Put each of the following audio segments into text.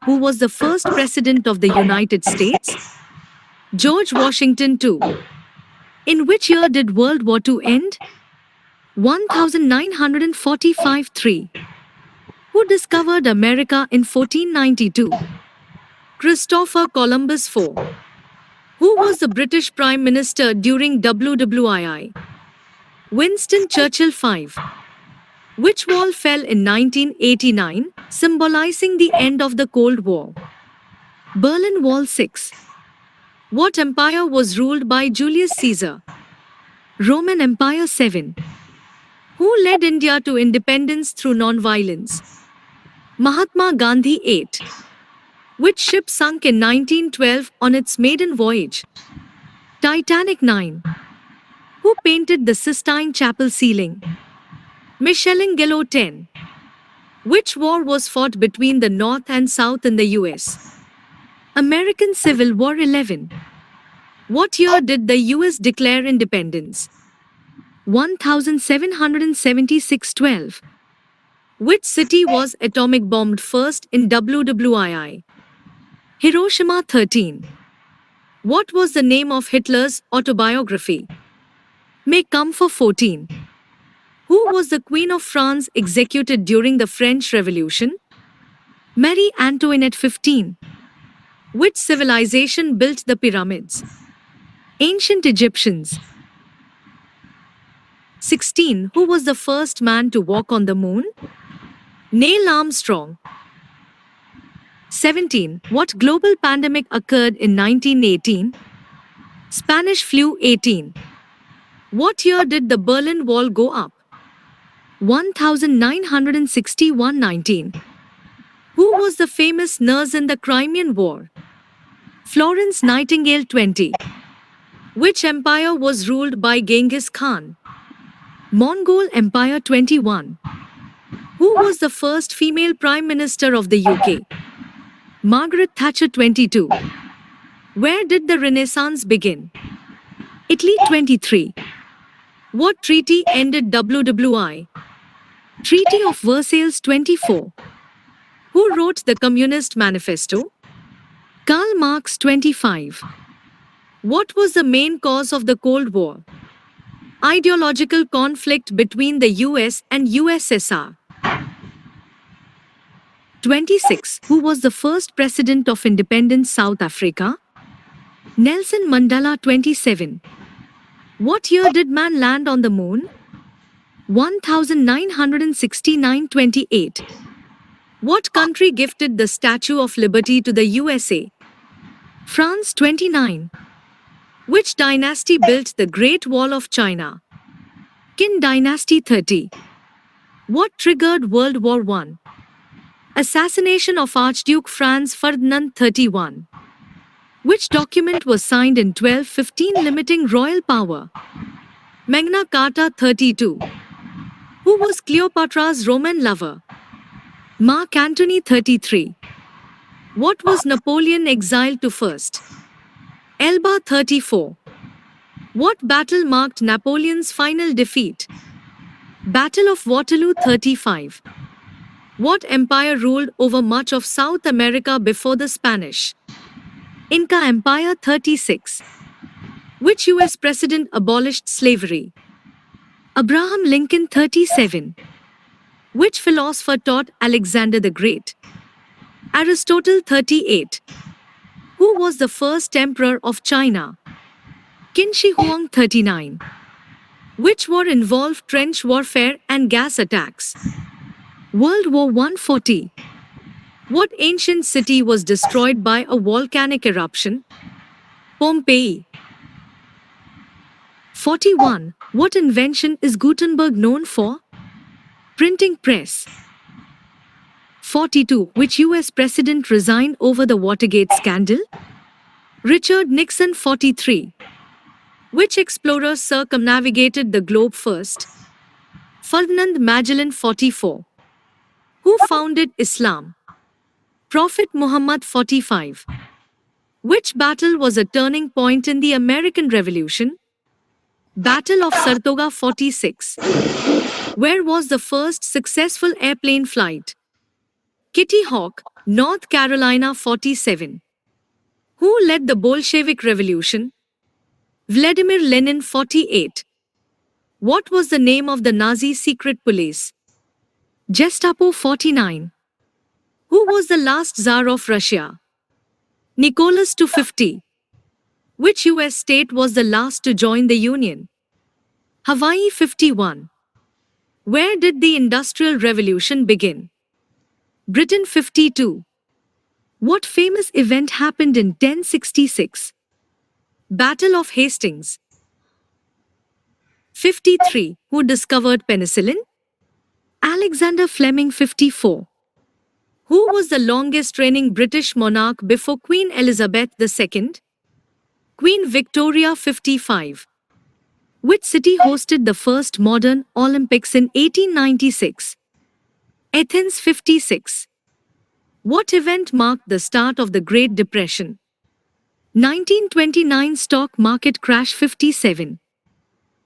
who was the first president of the United States? George Washington II. In which year did World War II end? 1945. 3. Who discovered America in 1492? Christopher Columbus. 4. Who was the British Prime Minister during WWII? Winston Churchill. 5. Which wall fell in 1989, symbolizing the end of the Cold War? Berlin Wall. 6. What empire was ruled by Julius Caesar? Roman Empire. 7. Who led India to independence through non-violence? Mahatma Gandhi. 8. Which ship sunk in 1912 on its maiden voyage? Titanic. 9. Who painted the Sistine Chapel ceiling? Michelangelo. 10. Which war was fought between the North and South in the US? American Civil War. 11. What year did the US declare independence? 1776. 12. Which city was atomic bombed first in WWII? Hiroshima. 13. What was the name of Hitler's autobiography? May Comfort. 14. Who was the Queen of France executed during the French Revolution? Marie Antoinette. 15. Which civilization built the pyramids? Ancient Egyptians. 16. Who was the first man to walk on the moon? Neil Armstrong. 17. What global pandemic occurred in 1918? Spanish flu. 18. What year did the Berlin Wall go up? 1961. 19. Who was the famous nurse in the Crimean War? Florence Nightingale. 20. Which empire was ruled by Genghis Khan? Mongol Empire. 21. Who was the first female Prime Minister of the UK? Margaret Thatcher. 22. Where did the Renaissance begin? Italy. 23. What treaty ended WWI? Treaty of Versailles. 24. Who wrote the Communist Manifesto? Karl Marx. 25. What was the main cause of the Cold War? Ideological conflict between the US and USSR. 26. Who was the first president of independent South Africa? Nelson Mandela. 27. What year did man land on the moon? 1969. 28. What country gifted the Statue of Liberty to the USA? France. 29. Which dynasty built the Great Wall of China? Qin Dynasty. 30. What triggered World War I? Assassination of Archduke Franz Ferdinand. 31. Which document was signed in 1215 limiting royal power? Magna Carta. 32. Who was Cleopatra's Roman lover? Mark Antony. 33. What was Napoleon exiled to first? Elba. 34. What battle marked Napoleon's final defeat? Battle of Waterloo. 35. What empire ruled over much of South America before the Spanish? Inca Empire. 36. Which US president abolished slavery? Abraham Lincoln. 37. Which philosopher taught Alexander the Great? Aristotle. 38. Who was the first emperor of China? Qin Shi Huang. 39. Which war involved trench warfare and gas attacks? World War I. 40. What ancient city was destroyed by a volcanic eruption? Pompeii. 41. What invention is Gutenberg known for? Printing press. 42. Which US president resigned over the Watergate scandal? Richard Nixon. 43. Which explorer circumnavigated the globe first? Ferdinand Magellan. 44. Who founded Islam? Prophet Muhammad. 45. Which battle was a turning point in the American Revolution? Battle of Saratoga. 46. Where was the first successful airplane flight? Kitty Hawk, North Carolina 47. Who led the Bolshevik Revolution? Vladimir Lenin 48. What was the name of the Nazi secret police? Gestapo 49. Who was the last Tsar of Russia? Nicholas II 50. Which US state was the last to join the Union? Hawaii 51. Where did the Industrial Revolution begin? Britain 52. What famous event happened in 1066? Battle of Hastings. 53. Who discovered penicillin? Alexander Fleming 54. Who was the longest reigning British monarch before Queen Elizabeth II? Queen Victoria 55. Which city hosted the first modern Olympics in 1896? Athens 56. What event marked the start of the Great Depression? 1929 stock market crash 57.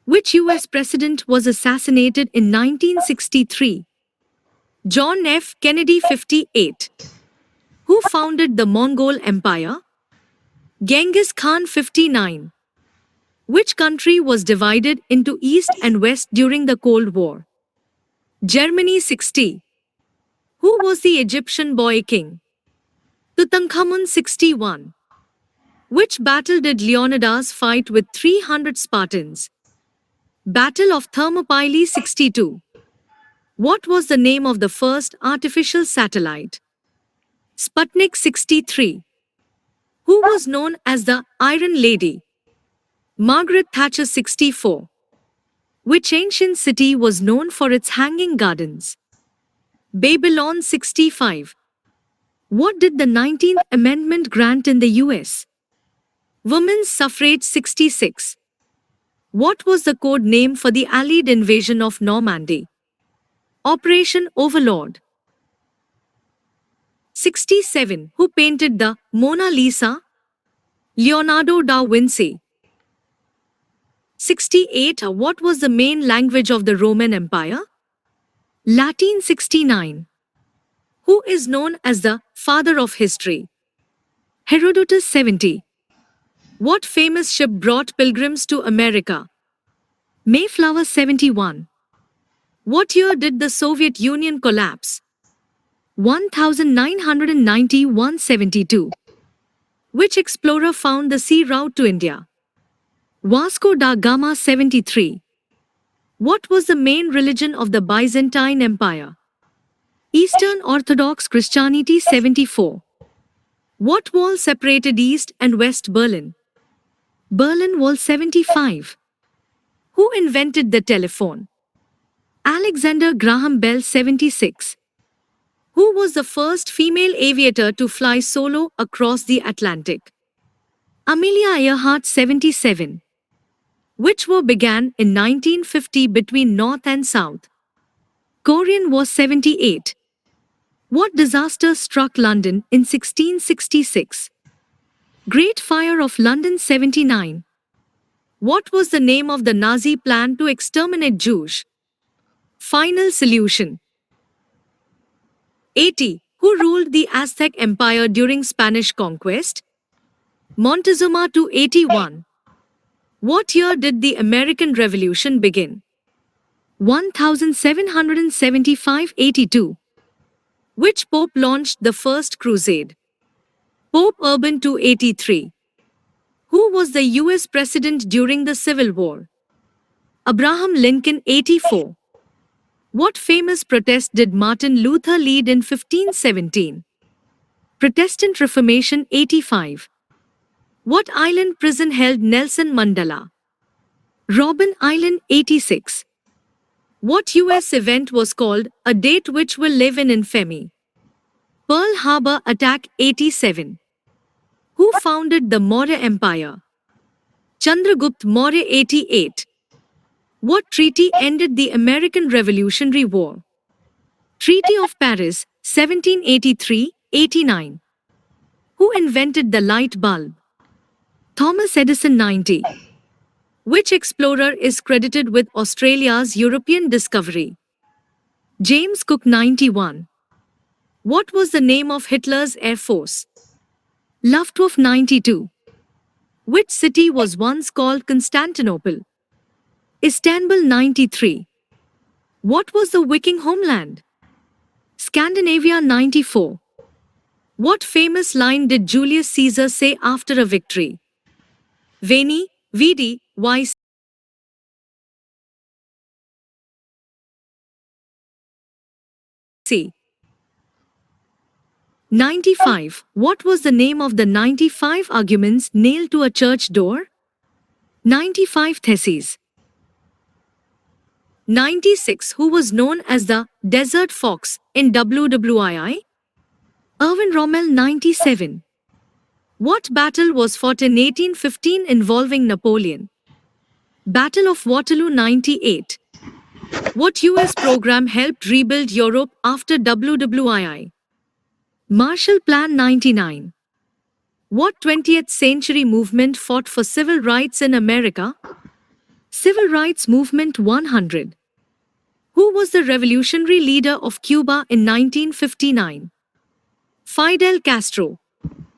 Which US president was assassinated in 1963? John F. Kennedy 58. Who founded the Mongol Empire? Genghis Khan 59. Which country was divided into East and West during the Cold War? Germany 60. Who was the Egyptian boy king? Tutankhamun 61. Which battle did Leonidas fight with 300 Spartans? Battle of Thermopylae 62. What was the name of the first artificial satellite? Sputnik 63. Who was known as the Iron Lady? Margaret Thatcher 64. Which ancient city was known for its hanging gardens? Babylon 65. What did the 19th Amendment grant in the US? Women's suffrage 66. What was the code name for the Allied invasion of Normandy? Operation Overlord. 67. Who painted the Mona Lisa? Leonardo da Vinci. 68. What was the main language of the Roman Empire? Latin 69. Who is known as the father of history? Herodotus 70. What famous ship brought pilgrims to America? Mayflower 71. What year did the Soviet Union collapse? 1991-72. Which explorer found the sea route to India? Vasco da Gama 73. What was the main religion of the Byzantine Empire? Eastern Orthodox Christianity 74. What wall separated East and West Berlin? Berlin Wall 75. Who invented the telephone? Alexander Graham Bell 76. Who was the first female aviator to fly solo across the Atlantic? Amelia Earhart 77. Which war began in 1950 between North and South? Korean War 78. What disaster struck London in 1666? Great Fire of London 79. What was the name of the Nazi plan to exterminate Jews? Final Solution. 80. Who ruled the Aztec Empire during Spanish conquest? Montezuma to 81. What year did the American Revolution begin? 1775-82. Which pope launched the first crusade? Pope Urban II 83. Who was the US president during the Civil War? Abraham Lincoln 84. What famous protest did Martin Luther lead in 1517? Protestant Reformation 85. What island prison held Nelson Mandela? Robben Island 86. What US event was called a date which will live in infamy? Pearl Harbor Attack 87. Who founded the Maurya Empire? Chandragupta Maurya 88. What treaty ended the American Revolutionary War? Treaty of Paris 1783-89. Who invented the light bulb? Thomas Edison 90. Which explorer is credited with Australia's European discovery? James Cook 91. What was the name of Hitler's Air Force? Luftwaffe 92. Which city was once called Constantinople? Istanbul 93. What was the Viking homeland? Scandinavia 94. What famous line did Julius Caesar say after a victory? Veni, Vidi, Vici. 95. What was the name of the 95 arguments nailed to a church door? 95 Theses. 96. Who was known as the Desert Fox in WWII? Erwin Rommel 97. What battle was fought in 1815 involving Napoleon? Battle of Waterloo 98. What US program helped rebuild Europe after WWII? Marshall Plan 99. What 20th century movement fought for civil rights in America? Civil Rights Movement 100. Who was the revolutionary leader of Cuba in 1959? Fidel Castro.